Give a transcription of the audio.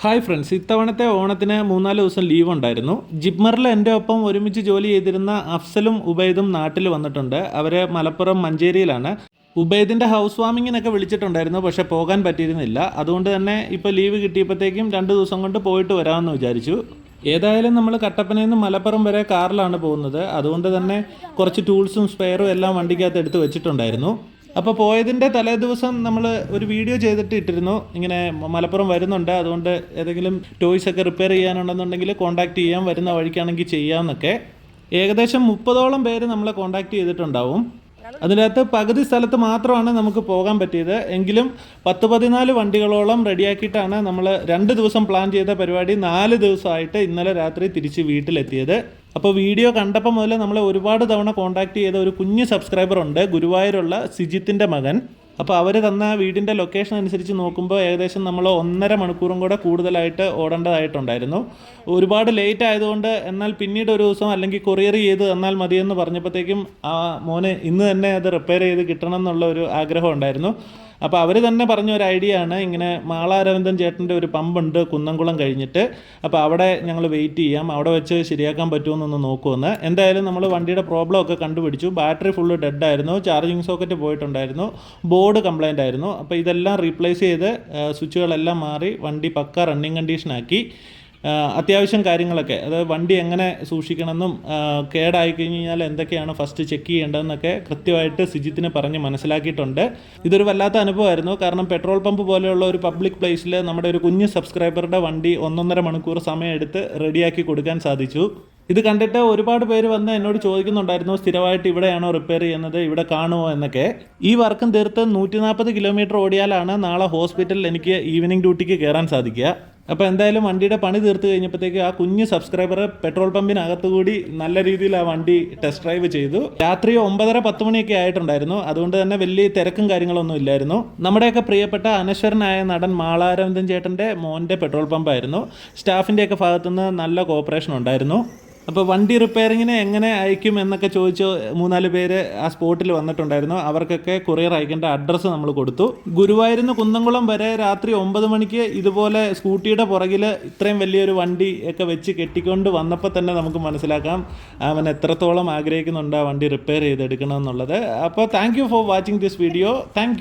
Hi friends, ഇത്തവണത്തെ ഓണത്തിന് 3-4 ദിവസം ലീവ് ഉണ്ടായിരുന്നു. ജിപ്മറിൽ എൻ്റെ ഒപ്പം ഒരുമിച്ച് ജോലി ചെയ്തിരുന്ന അഫ്സലും ഉബൈദും നാട്ടിൽ വന്നിട്ടുണ്ട്. അവർ മലപ്പുറം മഞ്ചേരിയിലാണ്. ഉബൈദിൻ്റെ ഹൗസ് വാമിങ്ങിനൊക്കെ വിളിച്ചിട്ടുണ്ടായിരുന്നു, പക്ഷേ പോകാൻ പറ്റിയിരുന്നില്ല. അതുകൊണ്ട് തന്നെ ഇപ്പോൾ ലീവ് കിട്ടിയപ്പോഴത്തേക്കും 2 ദിവസം കൊണ്ട് പോയിട്ട് വരാമെന്ന് വിചാരിച്ചു. ഏതായാലും നമ്മൾ കട്ടപ്പനയിൽ നിന്ന് മലപ്പുറം വരെ കാറിലാണ് പോകുന്നത്. അതുകൊണ്ട് തന്നെ കുറച്ച് ടൂൾസും സ്പെയറും എല്ലാം വണ്ടിക്കകത്ത് എടുത്ത് വെച്ചിട്ടുണ്ടായിരുന്നു. അപ്പോൾ പോയതിൻ്റെ തലേ ദിവസം നമ്മൾ ഒരു വീഡിയോ ചെയ്തിട്ട് ഇട്ടിരുന്നു, ഇങ്ങനെ മലപ്പുറം വരുന്നുണ്ട്, അതുകൊണ്ട് ഏതെങ്കിലും ടോയ്സൊക്കെ റിപ്പയർ ചെയ്യാനുണ്ടെന്നുണ്ടെങ്കിൽ കോൺടാക്റ്റ് ചെയ്യാം, വരുന്ന വഴിക്കാണെങ്കിൽ ചെയ്യാമെന്നൊക്കെ. ഏകദേശം 30ഓളം പേര് നമ്മളെ കോൺടാക്റ്റ് ചെയ്തിട്ടുണ്ടാവും. അതിനകത്ത് പകുതി സ്ഥലത്ത് മാത്രമാണ് നമുക്ക് പോകാൻ പറ്റിയത്. എങ്കിലും 10-14 വണ്ടികളോളം റെഡിയാക്കിയിട്ടാണ് നമ്മൾ 2 ദിവസം പ്ലാൻ ചെയ്ത പരിപാടി 4 ദിവസമായിട്ട് ഇന്നലെ രാത്രി തിരിച്ച് വീട്ടിലെത്തിയത്. അപ്പോൾ വീഡിയോ കണ്ടപ്പോൾ മുതൽ നമ്മൾ ഒരുപാട് തവണ കോൺടാക്റ്റ് ചെയ്ത ഒരു കുഞ്ഞ് സബ്സ്ക്രൈബർ ഉണ്ട്, ഗുരുവായൂരുള്ള സിജിത്തിൻ്റെ മകൻ. അപ്പോൾ അവർ തന്ന വീടിൻ്റെ ലൊക്കേഷൻ അനുസരിച്ച് നോക്കുമ്പോൾ ഏകദേശം നമ്മൾ 1.5 മണിക്കൂറും കൂടെ കൂടുതലായിട്ട് ഓടേണ്ടതായിട്ടുണ്ടായിരുന്നു. ഒരുപാട് ലേറ്റ് ആയതുകൊണ്ട് എന്നാൽ പിന്നീട് ഒരു ദിവസം അല്ലെങ്കിൽ കൊറിയർ ചെയ്ത് തന്നാൽ മതിയെന്ന് പറഞ്ഞപ്പോഴത്തേക്കും ആ മോന് ഇന്ന് തന്നെ അത് റിപ്പയർ ചെയ്ത് കിട്ടണം എന്നുള്ള ഒരു ആഗ്രഹം ഉണ്ടായിരുന്നു. അപ്പോൾ അവർ തന്നെ പറഞ്ഞ ഒരു ഐഡിയ ആണ്, ഇങ്ങനെ മാളാരവിന്ദൻ ചേട്ടൻ്റെ ഒരു പമ്പുണ്ട് കുന്നംകുളം കഴിഞ്ഞിട്ട്, അപ്പോൾ അവിടെ ഞങ്ങൾ വെയിറ്റ് ചെയ്യാം, അവിടെ വെച്ച് ശരിയാക്കാൻ പറ്റുമെന്നൊന്ന് നോക്കുമെന്ന്. എന്തായാലും നമ്മൾ വണ്ടിയുടെ പ്രോബ്ലം ഒക്കെ കണ്ടുപിടിച്ചു. ബാറ്ററി ഫുള്ള് ഡെഡ് ആയിരുന്നു, ചാർജിങ് സോക്കറ്റ് പോയിട്ടുണ്ടായിരുന്നു, ബോർഡ് കംപ്ലൈൻ്റ് ആയിരുന്നു. അപ്പോൾ ഇതെല്ലാം റീപ്ലേസ് ചെയ്ത് സ്വിച്ചുകളെല്ലാം മാറി വണ്ടി പക്ക റണ്ണിങ് കണ്ടീഷനാക്കി. അത്യാവശ്യം കാര്യങ്ങളൊക്കെ, അതായത് വണ്ടി എങ്ങനെ സൂക്ഷിക്കണമെന്നും കേടായി കഴിഞ്ഞാൽ എന്തൊക്കെയാണ് ഫസ്റ്റ് ചെക്ക് ചെയ്യേണ്ടതെന്നൊക്കെ കൃത്യമായിട്ട് സിജിത്തിന് പറഞ്ഞ് മനസ്സിലാക്കിയിട്ടുണ്ട്. ഇതൊരു വല്ലാത്ത അനുഭവമായിരുന്നു. കാരണം പെട്രോൾ പമ്പ് പോലെയുള്ള ഒരു പബ്ലിക് പ്ലേസിൽ നമ്മുടെ ഒരു കുഞ്ഞ് സബ്സ്ക്രൈബറുടെ വണ്ടി 1.5 മണിക്കൂർ സമയമെടുത്ത് റെഡിയാക്കി കൊടുക്കാൻ സാധിച്ചു. ഇത് കണ്ടിട്ട് ഒരുപാട് പേര് വന്ന് എന്നോട് ചോദിക്കുന്നുണ്ടായിരുന്നു, സ്ഥിരമായിട്ട് ഇവിടെയാണോ റിപ്പയർ ചെയ്യുന്നത്, ഇവിടെ കാണുമോ എന്നൊക്കെ. ഈ വർക്കും തീർത്ത് 140 കിലോമീറ്റർ ഓടിയാലാണ് നാളെ ഹോസ്പിറ്റലിൽ എനിക്ക് ഈവനിങ് ഡ്യൂട്ടിക്ക് കയറാൻ സാധിക്കുക. അപ്പോൾ എന്തായാലും വണ്ടിയുടെ പണി തീർത്ത് കഴിഞ്ഞപ്പോഴത്തേക്ക് ആ കുഞ്ഞ് സബ്സ്ക്രൈബർ പെട്രോൾ പമ്പിനകത്ത് കൂടി നല്ല രീതിയിൽ ആ വണ്ടി ടെസ്റ്റ് ഡ്രൈവ് ചെയ്തു. രാത്രി 9:30-10 മണിയൊക്കെ ആയിട്ടുണ്ടായിരുന്നു. അതുകൊണ്ട് തന്നെ വലിയ തിരക്കും കാര്യങ്ങളൊന്നും ഇല്ലായിരുന്നു. നമ്മുടെയൊക്കെ പ്രിയപ്പെട്ട അനശ്വരനായ നടൻ മാളാരവിന്ദൻ ചേട്ടൻ്റെ മോൻ്റെ പെട്രോൾ പമ്പായിരുന്നു. സ്റ്റാഫിൻ്റെയൊക്കെ ഭാഗത്തുനിന്ന് നല്ല കോപ്പറേഷൻ ഉണ്ടായിരുന്നു. അപ്പോൾ വണ്ടി റിപ്പയറിങ്ങിന് എങ്ങനെ അയക്കും എന്നൊക്കെ ചോദിച്ച് 3-4 പേര് ആ സ്പോട്ടിൽ വന്നിട്ടുണ്ടായിരുന്നു. അവർക്കൊക്കെ കൊറിയർ അയക്കേണ്ട അഡ്രസ്സ് നമ്മൾ കൊടുത്തു. ഗുരുവായൂരിന്ന് കുന്നംകുളം വരെ രാത്രി 9 മണിക്ക് ഇതുപോലെ സ്കൂട്ടിയുടെ പുറകിൽ ഇത്രയും വലിയൊരു വണ്ടി ഒക്കെ വെച്ച് കെട്ടിക്കൊണ്ട് വന്നപ്പോൾ തന്നെ നമുക്ക് മനസ്സിലാക്കാം അവൻ എത്രത്തോളം ആഗ്രഹിക്കുന്നുണ്ട് ആ വണ്ടി റിപ്പയർ ചെയ്തെടുക്കണമെന്നുള്ളത്. അപ്പോൾ thank you for watching this video. Thank you.